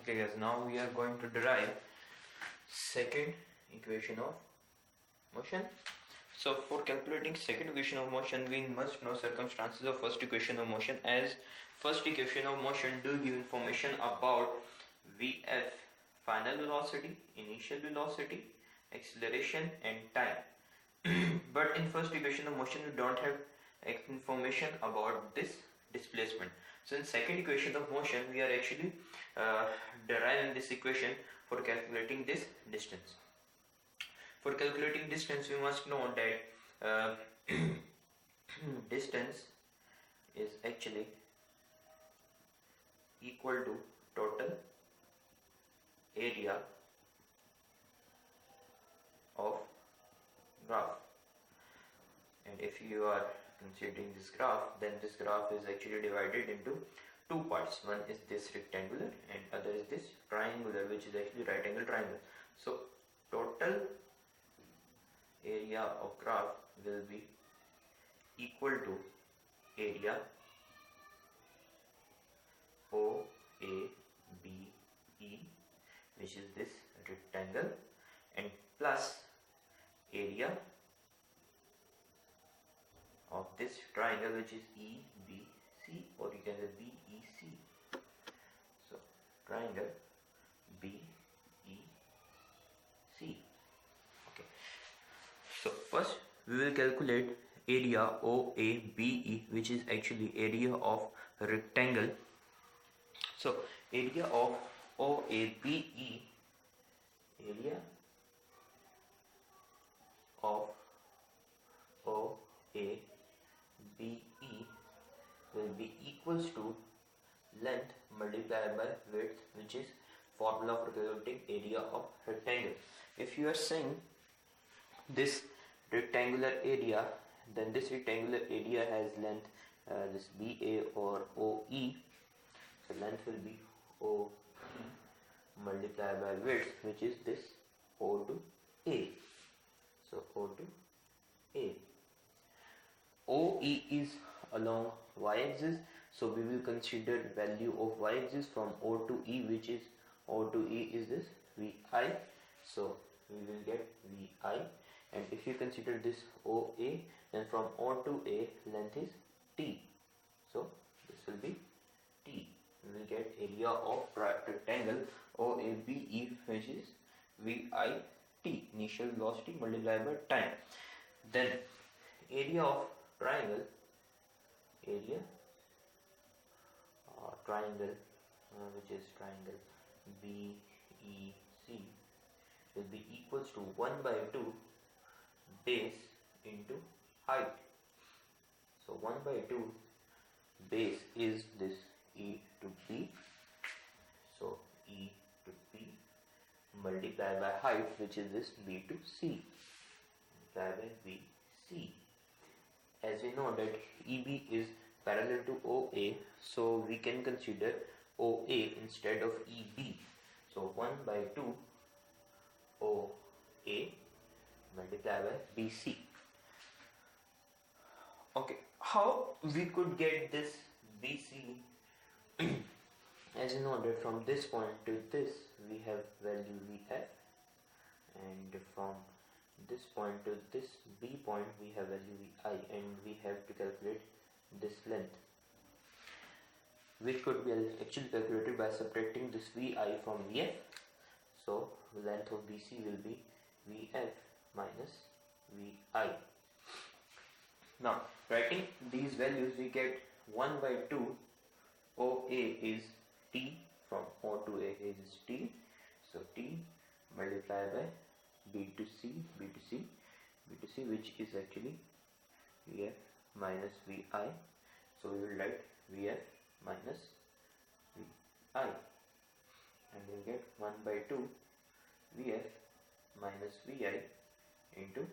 Okay guys, now we are going to derive second equation of motion. So for calculating second equation of motion, we must know circumstances of first equation of motion, as first equation of motion do give information about Vf, final velocity, initial velocity, acceleration and time. But in first equation of motion we don't have information about this displacement. So in second equation of motion we are actually deriving this equation for calculating this distance. For calculating distance we must know that distance is actually equal to total area of graph. And if you are considering this graph, then this graph is actually divided into two parts. One is this rectangular and other is this triangular, which is actually right angle triangle. So total area of graph will be equal to area OABE, which is this rectangle, and plus area of this triangle, which is EBC, or you can say BEC. So triangle BEC. Okay. So first we will calculate area OABE, which is actually area of rectangle. So area of OABE, area of OABE will be equals to length multiplied by width, which is formula for calculating area of rectangle. If you are saying this rectangular area, then this rectangular area has length this BA or OE. So length will be OE multiplied by width, which is this O to A. So O to A. OE is along y-axis, so we will consider value of y-axis from O to E, which is O to E is this VI. So we will get VI, and if you consider this OA, then from O to A length is T. So this will be T. We will get area of rectangle OABE, which is VIT, initial velocity multiplied by time. Then area of triangle, area triangle which is triangle BEC, will be equals to 1 by 2 base into height. So 1 by 2 base is this E to B, so E to B multiplied by height, which is this B to C, multiplied by BC. As we know that EB is parallel to OA, so we can consider OA instead of EB. So 1 by 2 OA multiplied by BC. Okay, how we could get this BC? As you know that from this point to this we have value VF, and from this point to this B point we have value VI, and we have to calculate this length, which could be actually calculated by subtracting this VI from VF. So length of BC will be VF minus VI. Now writing these values, we get 1 by 2 OA is T, from O to A is T, so T multiplied by B to C, B to C, B to C, which is actually VF minus VI. So we will write VF minus VI, and we will get 1 by 2 VF minus VI into